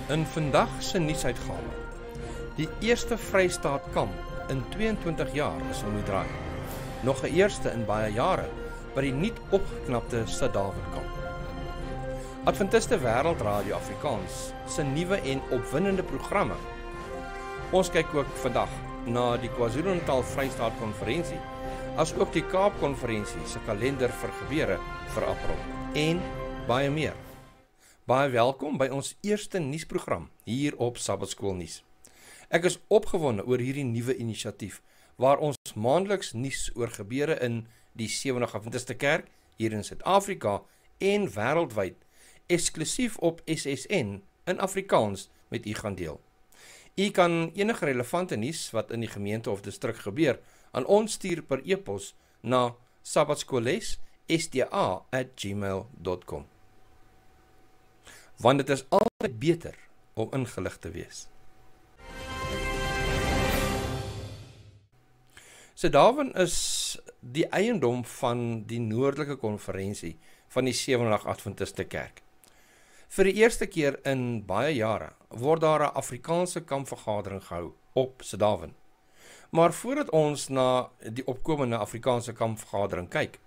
In vandag se nuusuitgawe. Die eerste Vrystaat kamp in 22 jaar is om die draai. Nog 'n eerste in baie jare by die nuut opgeknapte Sint-David kamp. Adventiste Wêreldradio Afrikaans se nuwe en opwindende programme. Ons kyk ook vandag na die KwaZulu-Natal Vrystaat konferensie, as ook die Kaap konferensie se kalender vir gebeure vir April en baie meer. Baie welkom by ons eerste nuusprogram hier op Sabbatskool Nuus. Ek is opgewonde oor hierdie nuwe inisiatief waar ons maandeliks nuus oor gebeure in die 70 Adventiste Kerk hier in Suid-Afrika en wêreldwyd eksklusief op SSN in Afrikaans met u gaan deel. U kan enige relevante nuus wat in die gemeente of distrik gebeur aan ons stuur per e-pos na sabbatskoolles@sta@gmail.com. Want dit is altyd beter om ingelig te wees. Sint-David is die eiendom van die noordelike konferensie van die 70 Adventiste Kerk. Vir die eerste keer in baie jare word daar 'n Afrikaanse kampvergadering gehou op Sint-David. Maar voordat ons na die opkomende Afrikaanse kampvergadering kyk,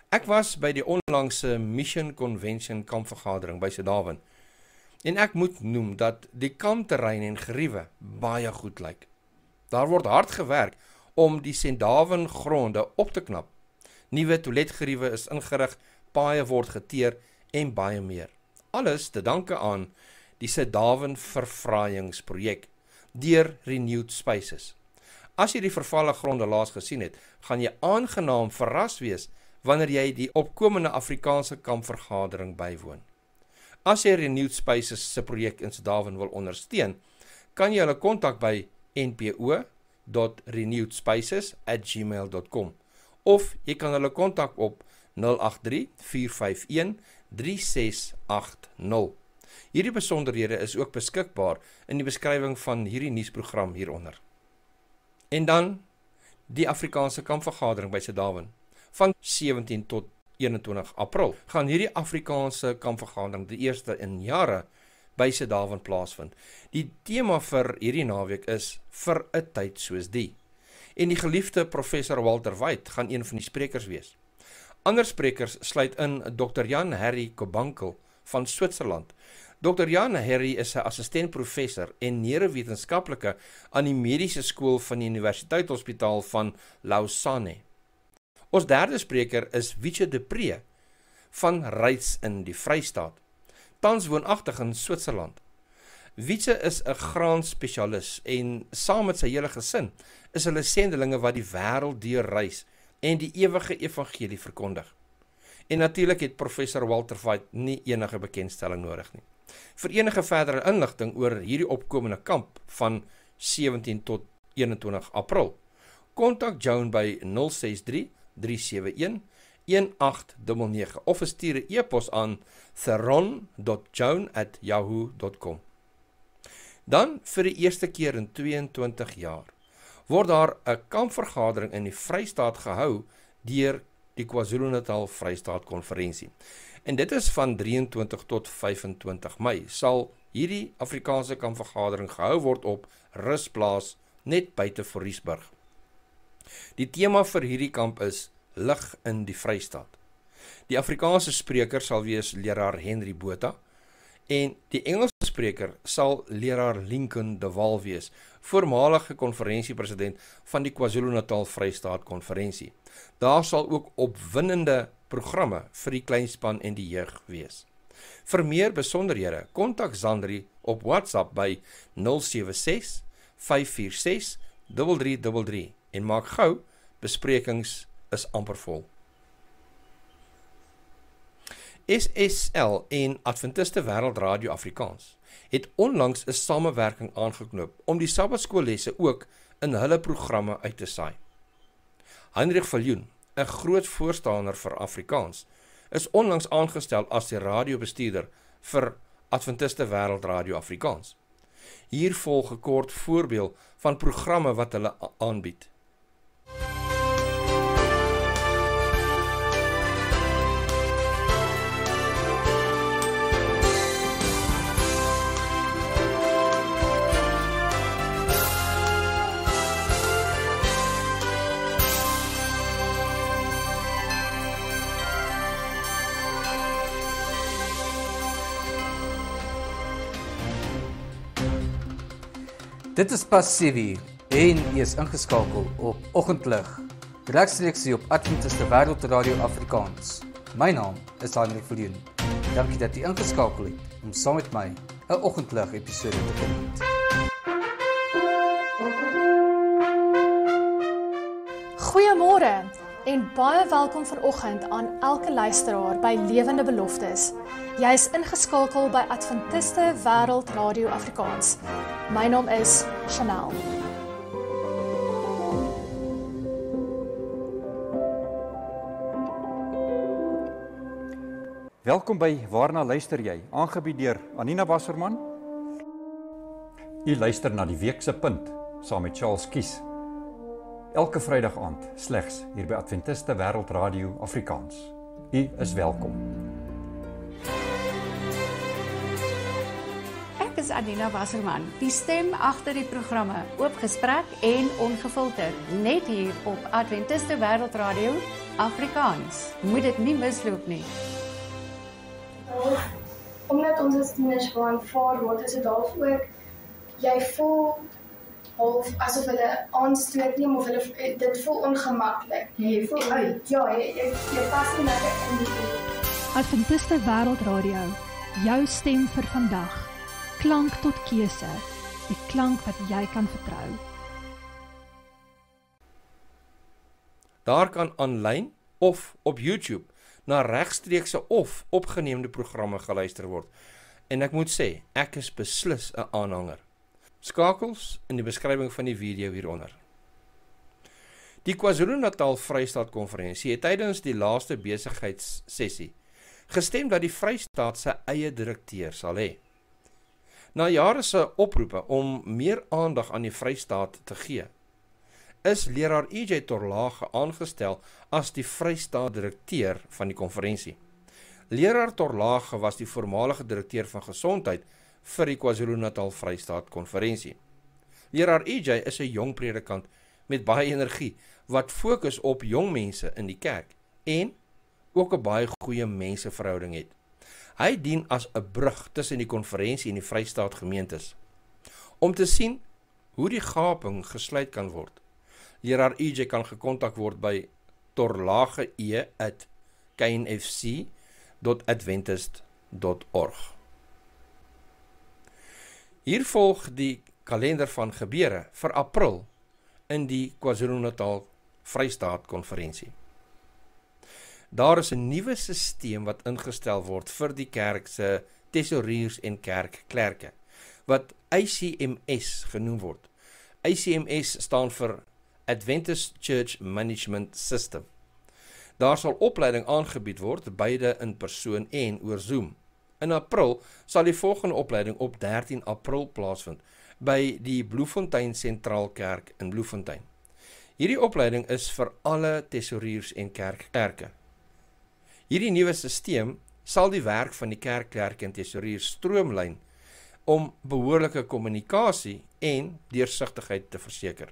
ek was by die onlangse Mission Convention kampvergadering by Sint-David en ek moet noem dat die kampterrein en geriewe baie goed lyk. Daar word hard gewerk om die Sint-David gronde op te knap. Nuwe toiletgeriewe is ingerig, paaie word geteer en baie meer. Alles te danke aan die Sint-David verfraaiingsprojek deur Renewed Spaces. As jy die vervalle gronde laas gesien het, gaan jy aangenaam verras wees wanneer jy die opkomende Afrikaanse kampvergadering bywoon. As jy Renewed Spaces se projek in Sint-David wil ondersteun, kan jy hulle kontak by npo.renewedspaces@gmail.com of jy kan hulle kontak op 083-451-3680. Hierdie besonderhede is ook beskikbaar in die beskrywing van hierdie nuusprogram hieronder. En dan die Afrikaanse kampvergadering by Sint-David. Van 17 tot 21 April gaan hierdie Afrikaanse kampvergadering die eerste in jare by Sint-David plaasvind. Die tema vir hierdie naweek is vir 'n tyd soos die. En die geliefde professor Walter Wait gaan een van die sprekers wees. Ander sprekers sluit in Dr. Jan Harry Kobankel van Switserland. Dr. Jan Harry is 'n assistent-professor en neurowetenskaplike aan die mediese skool van die Universiteitshospitaal van Lausanne. Ons derde spreker is Wietse de Pre van Reits in die Vrystaat, tans woonagtig in Switserland. Wietse is 'n graanspesialis en saam met sy hele gesin is hulle sendelinge wat die wêreld deurreis en die ewige evangelie verkondig. En natuurlik het professor Walter Wait nie enige bekendstelling nodig nie. Vir enige verdere inligting oor hierdie opkomende kamp van 17 tot 21 April, kontak Joan by 063-371-1899 of stuur 'n e-pos aan theron.joan@yahoo.com. Dan vir die eerste keer in 22 jaar word daar 'n kampvergadering in die Vrystaat gehou deur die KwaZulu-Natal Vrystaat konferensie. En dit is van 23 tot 25 Mei sal hierdie Afrikaanse kampvergadering gehou word op Rusplaas net buite Voriesburg. Die tema vir hierdie kamp is lig in die Vrystaat. Die Afrikaanse spreker sal wees leraar Henry Botha en die Engelse spreker sal leraar Lincoln de Waal wees, voormalige konferensiepresident van die KwaZulu-Natal Vrystaat konferensie. Daar sal ook opwindende programme vir die kleinspan en die jeug wees. Vir meer besonderhede, kontak Zandri op WhatsApp by 076-546-3333 en maak gou, besprekings is amper vol. SSL en Adventiste Wêreldradio Afrikaans het onlangs 'n samewerking aangeknoop om die Sabbatskoollesse ook in hulle programme uit te saai. Heinrich Viljoen, 'n groot voorstander vir Afrikaans, is onlangs aangestel as die radiobestuurder vir Adventiste Wêreldradio Afrikaans. Hier volg 'n kort voorbeeld van programme wat hulle aanbied. Dit is Passivi en jy is ingeskakel op Oggendlig, regstreeks hier op Adventiste Wêreld Radio Afrikaans. My naam is Heinrich Viljoen. Dankie dat jy ingeskakel het om saam met my 'n Oggendlig episode te geniet. Goeiemôre en baie welkom vanoggend aan elke luisteraar by Lewende Beloftes. Jy is ingeskakel by Adventiste Wêreld Radio Afrikaans. My naam is Chanel. Welkom by Waarna luister jy, aangebied deur Anina Wasserman. U luister na die week se punt saam met Charles Kies. Elke Vrydag aand slegs hier by Adventiste Wêreld Radio Afrikaans. U is welkom. Ek is Anina Wasserman, die stem agter die programme Oop Gesprek en Ongefilter, net hier op Adventiste Wêreld Radio Afrikaans. Moet dit nie misloop nie. Omdat ons as tieners aanvaar word, is dit half ook, jy voel half asof hulle aanstoot neem of hulle, dit voel ongemaklik. Jy voel uit. Ja, jy pas nie lekker in die Adventiste Wêreld Radio, jou stem vir vandag. Klank tot keuse, die klank wat jy kan vertrou. Daar kan aanlyn of op YouTube na regstreekse of opgeneemde programme geluister word. En ek moet sê, ek is beslis 'n aanhanger. Skakels in die beskrywing van die video hieronder. Die KwaZulu-Natal Vrystaat Konferensie het tydens die laaste besigheidssessie gestem dat die Vrystaat sy eie direkteur sal hê. Na jare se oproepe om meer aandag aan die Vrystaat te gee, is leraar EJ Torlage aangestel as die Vrystaat direkteur van die konferensie. Leraar Torlage was die voormalige direkteur van gesondheid vir die KwaZulu-Natal Vrystaat Konferensie. Leraar EJ is 'n jong predikant met baie energie wat fokus op jong mense in die kerk en ook 'n baie goeie menseverhouding het. Hy dien as 'n brug tussen die konferensie en die Vrystaat gemeentes om te sien hoe die gaping gesluit kan word. Leraar EJ kan gekontak word by torlage@knfc.adventist.org. Hier volg die kalender van gebeure vir April in die KwaZulu-Natal Vrystaat Konferensie. Daar is 'n nuwe stelsel wat ingestel word vir die kerk se tesouriers en kerkklerke, wat ICMS genoem word. ICMS staan vir Adventist Church Management System. Daar sal opleiding aangebied word, beide in persoon en oor Zoom. In April sal die volgende opleiding op 13 April plaasvind by die Bloemfontein Sentraal Kerk in Bloemfontein. Hierdie opleiding is vir alle tesouriers en kerkklerke. Hierdie nuwe stelsel sal die werk van die kerkklerke en tesouriers stroomlyn om behoorlike kommunikasie en deursigtigheid te verseker.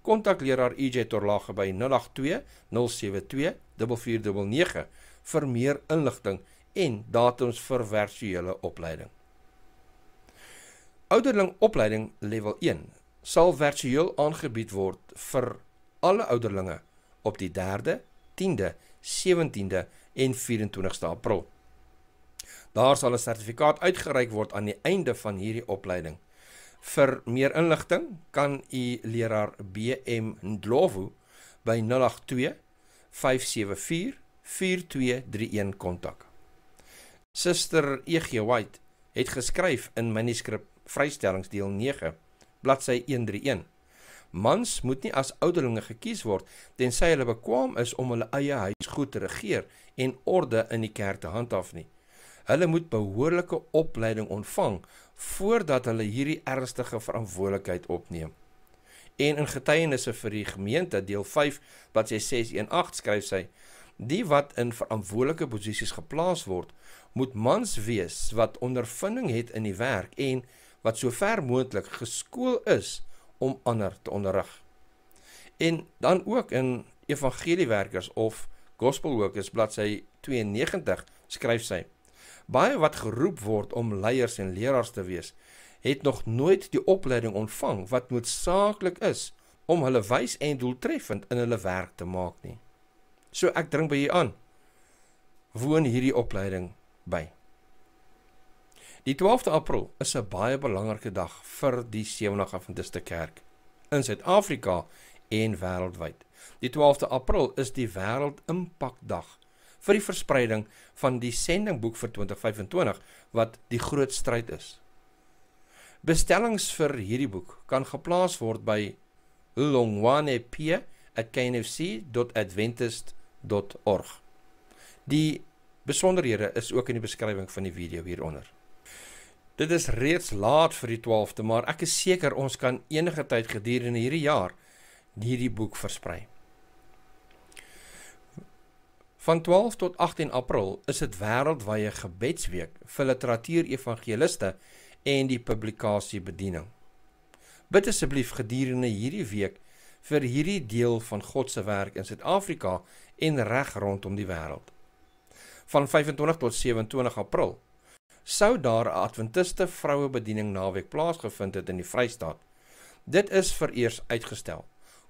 Kontak leraar EJ Torlage by 082 072 4499 vir meer inligting en datums vir virtuele opleiding. Ouderling opleiding level 1 sal virtueel aangebied word vir alle ouderlinge op die 3de, 10de, 17de en 24ste April. Daar sal 'n sertifikaat uitgereik word aan die einde van hierdie opleiding. Vir meer inligting kan u leraar BM Ndlovu by 082 574 4231 kontak. Suster E.G. White het geskryf in manuskrip Vrystellingsdeel 9, bladsy 131. Mans moet nie as ouderlinge gekies word tensy hulle bekwaam is om hulle eie huis goed te regeer en orde in die kerk te handhaaf nie. Hulle moet behoorlike opleiding ontvang voordat hulle hierdie ernstige verantwoordelikheid opneem. En in getuienisse vir die gemeente, deel 5, bladsy 618, skryf sy, die wat in verantwoordelike posisies geplaas word, moet mans wees wat ondervinding het in die werk en wat sover moontlik geskool is om ander te onderrig. En dan ook in Evangeliewerkers of Gospelworkers bladsy 92 skryf sy: baie wat geroep word om leiers en leraars te wees, het nog nooit die opleiding ontvang wat noodsaaklik is om hulle wys en doeltreffend in hulle werk te maak nie. So ek dring by u aan, woon hierdie opleiding by. Die 12de April is 'n baie belangrike dag vir die Sewendag Adventiste Kerk in Suid-Afrika en wêreldwyd. Die 12de April is die Wêreld Impakdag vir die verspreiding van die sendingboek vir 2025 wat die groot stryd is. Bestellings vir hierdie boek kan geplaas word by longwane@knfc.adventist.org. Die besonderhede is ook in die beskrywing van die video hieronder. Dit is reeds laat vir die 12de, maar ek is seker ons kan enige tyd gedurende hierdie jaar hierdie boek versprei. Van 12 tot 18 April is dit wêreldwye gebedsweek vir literatuur-evangeliste en die publikasiebediening. Bid asseblief gedurende hierdie week vir hierdie deel van God se werk in Suid-Afrika en reg rondom die wêreld. Van 25 tot 27 April sou daar 'n Adventiste vrouebediening naweek plaasgevind het in die Vrystaat. Dit is vereers uitgestel.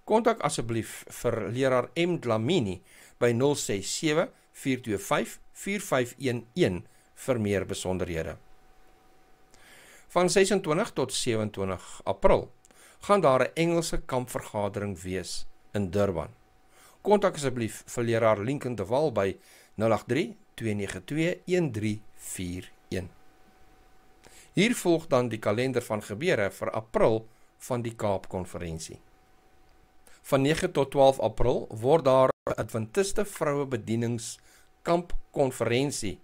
Kontak asseblief vir leraar M. Dlamini by 067-425-4511 vir meer besonderhede. Van 26 tot 27 April gaan daar 'n Engelse kampvergadering wees in Durban. Kontak asseblief vir leraar Lincoln de Waal by 083-292-1341. Hier volg dan die kalender van gebeure vir April van die Kaapkonferensie. Van 9 tot 12 April word daar 'n Adventiste Vrouebedieningskampkonferensie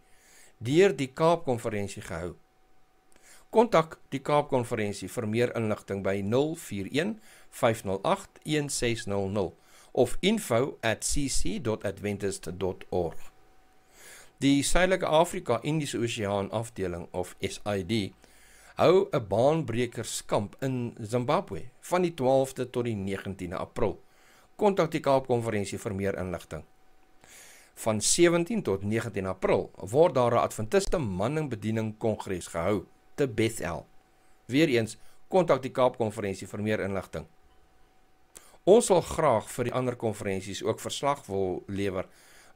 deur die Kaapkonferensie gehou. Kontak die Kaapkonferensie vir meer inligting by 041-508-1600 of info@cc.adventist.org. Die Suidelike Afrika Indiese Oseaan afdeling of SID hou 'n baanbrekerskamp in Zimbabwe van die 12de tot die 19de April. Kontak die Kaapkonferensie vir meer inligting. Van 17 tot 19 April word daar 'n Adventiste Manningbediening Kongres gehou te Bethel. Weereens, kontak die Kaapkonferensie vir meer inligting. Ons sal graag vir die ander konferensies ook verslag wil lewer,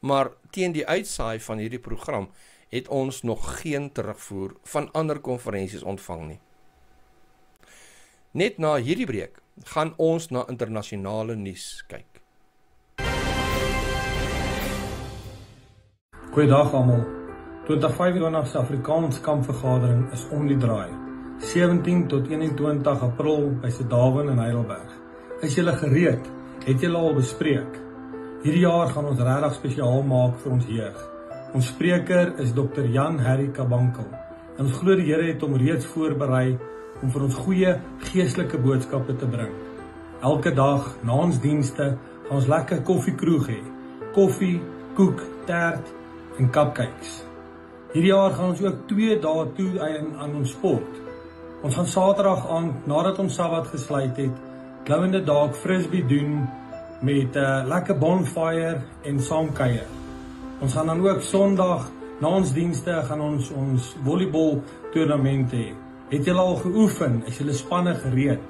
maar teen die uitsaai van hierdie program het ons nog geen terugvoer van ander konferensies ontvang nie. Net na hierdie breek gaan ons na internasionale nuus kyk. Goeiedag almal. 2025 se Afrikaans kampvergadering is om die draai. 17 tot 21 April by Sedawen in Heidelberg. Is julle gereed? Het julle al bespreek? Hierdie jaar gaan ons regtig spesiaal maak vir ons jeug. Ons spreker is Dr. Jan Harry Kabankel. En ons glo die Here het hom reeds voorberei om vir ons goeie geestelike boodskappe te bring. Elke dag na ons dienste gaan ons lekker koffiekroeg hê. Koffie, koek, tert en cupcakes. Hierdie jaar gaan ons ook 2 dae toe aan ons sport. Ons gaan Saterdag aand, nadat ons Sabbat gesluit het, Glowende Dag frisbee doen met 'n lekker bonfire en saamkuier. Ons gaan dan ook Sondag na ons dienste gaan ons volleybal toernament hê. Het julle al geoefen? Is julle spanne gereed?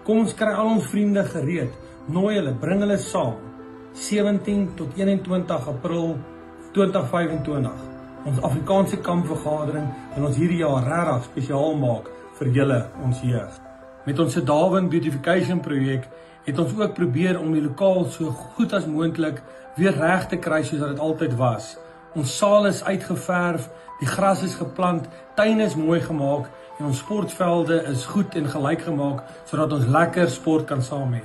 Kom ons kry al ons vriende gereed. Nooi hulle, bring hulle saam. 17 tot 21 April 2025. Ons Afrikaanse kampvergadering en ons hierdie jaar regtig spesiaal maak vir julle, ons jeug. Met ons Sedawen Beautification projek het ons ook probeer om die lokaal so goed as moontlik weer reg te kry soos dit altyd was. Ons saal is uitgeverf, die gras is geplant, tuine is mooi gemaak en ons sportvelde is goed en gelyk gemaak sodat ons lekker sport kan saam hê.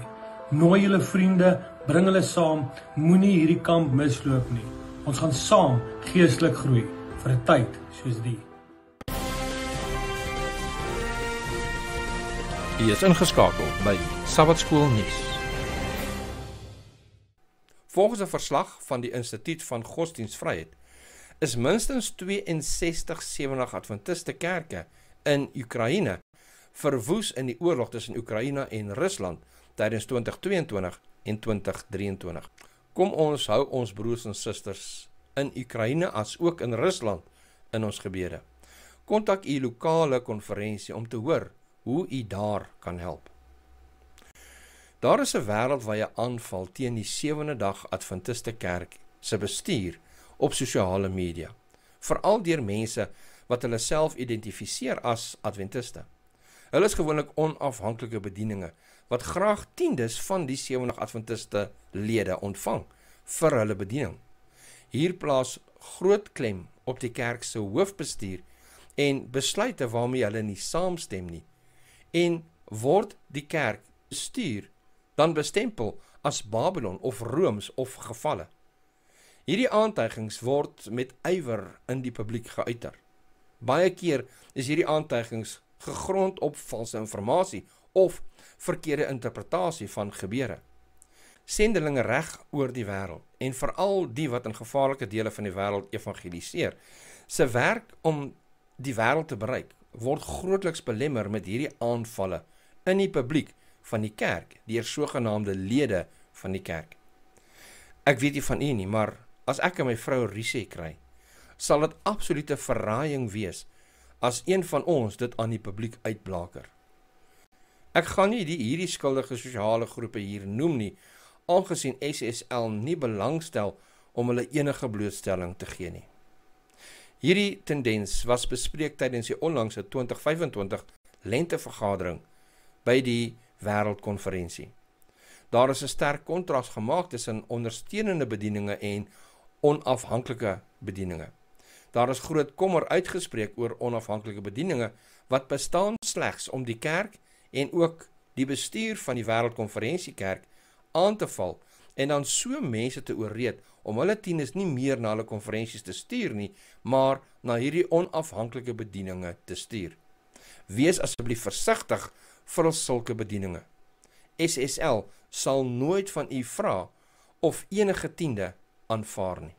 Nooi julle vriende, bring hulle saam, moenie hierdie kamp misloop nie. Ons gaan saam geestelik groei vir 'n tyd soos die. U is ingeskakel by Sabbatskool nuus. Volgens 'n verslag van die Instituut van Godsdienstvryheid is minstens 62 Sewendag Adventiste kerke in Oekraïne verwoes in die oorlog tussen Oekraïne en Rusland tydens 2022 en 2023. Kom ons hou ons broers en susters in Oekraïne as ook in Rusland in ons gebede. kontak u lokale konferensie om te hoor hoe u daar kan help. Daar is 'n wêreldwye aanval teen die 7de dag Adventiste Kerk se bestuur op sosiale media, veral deur mense wat hulle self identifiseer as Adventiste. Hulle is gewoonlik onafhanklike bedieninge wat graag tiendes van die 70 Adventiste lede ontvang vir hulle bediening. Hier plaas groot klem op die kerk se hoofbestuur en besluite waarmee hulle nie saamstem nie, en word die kerk bestuur dan bestempel as Babylon of Rooms of gevalle. Hierdie aantuigings word met ywer in die publiek geuiter. Baie keer is hierdie aantuigings gegrond op valse informasie of verkeerde interpretasie van gebeure. Sendelinge reg oor die wêreld, en veral die wat in gevaarlike dele van die wêreld evangeliseer, se werk om die wêreld te bereik, word grootliks belemmer met hierdie aanvalle in die publiek van die kerk, deur sogenaamde lede van die kerk. Ek weet nie van u nie, maar as ek en my vrou rusie kry, sal dit absolute verraaiing wees as een van ons dit aan die publiek uitblaker. Ek gaan nie hierdie skuldige sosiale groepe hier noem nie, aangesien SSL nie belangstel om hulle enige blootstelling te gee nie. Hierdie tendens was bespreek tydens die onlangse 2025 lentevergadering by die wêreldkonferensie. Daar is 'n sterk kontras gemaak tussen ondersteunende bedieninge en onafhanklike bedieninge. Daar is groot kommer uitgespreek oor onafhanklike bedieninge wat bestaan slegs om die kerk en ook die bestuur van die wêreldkonferensiekerk aan te val en dan so mense te oorreed om hulle tieners nie meer na hulle konferensies te stuur nie, maar na hierdie onafhanklike bedieninge te stuur. Wees asseblief versigtig vir sulke bedieninge. SSL sal nooit van u vra of enige tiende aanvaar nie.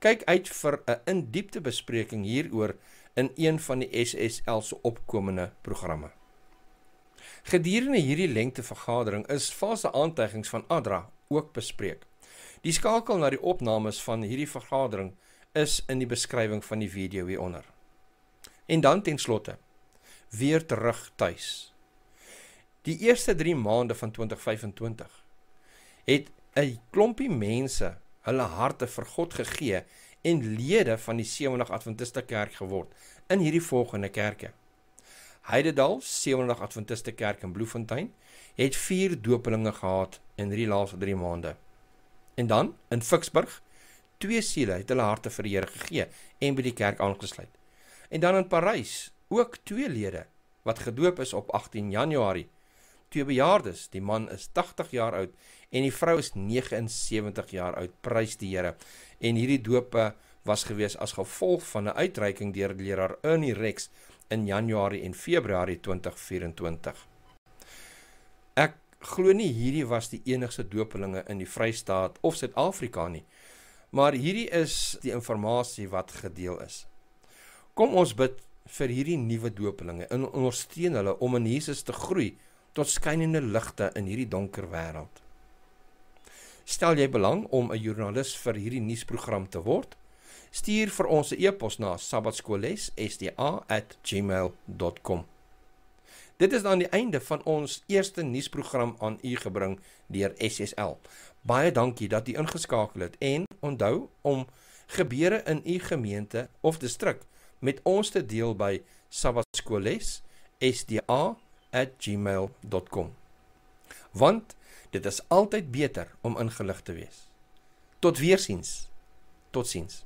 Kyk uit vir 'n in-diepte bespreking hieroor in een van die SSL se opkomende programme. Gedurende hierdie lengtevergadering is valse aantuigings van ADRA ook bespreek. Die skakel na die opnames van hierdie vergadering is in die beskrywing van die video hieronder. En dan ten slotte, weer terug tuis. Die eerste 3 maande van 2025 het 'n klompie mense hulle harte vir God gegee en lede van die 70 Adventiste Kerk geword in hierdie volgende kerke. Heidedal 70 Adventiste Kerk in Bloemfontein het 4 dopelinge gehad in hierdie laaste 3 maande. En dan in Ficksburg 2 siele het hulle harte vir die Here gegee en by die kerk aangesluit. En dan in Parys ook 2 lede wat gedoop is op 18 Januarie. 2 bejaardes, die man is 80 jaar oud en die vrou is 79 jaar oud, prys die Here. En hierdie dope was gewees as gevolg van 'n uitreiking deur leraar Ernie Rex in Januarie en Februarie 2024. Ek glo nie hierdie was die enigste dopelinge in die Vrystaat of Suid-Afrika nie, maar hierdie is die inligting wat gedeel is. Kom ons bid vir hierdie nuwe dopelinge en ondersteun hulle om in Jesus te groei tot skynende ligte in hierdie donker wêreld. Stel jy belang om 'n joernalis vir hierdie nuusprogram te word? Stuur vir ons 'n e-pos na sabbatskoolles@gmail.com. Dit is dan die einde van ons eerste nuusprogram aan u gebring deur SSL. Baie dankie dat u ingeskakel het en onthou om gebeure in u gemeente of distrik met ons te deel by sabbatskoolles@gmail.com. Want dit is altyd beter om ingelig te wees. Tot weersiens. Totsiens.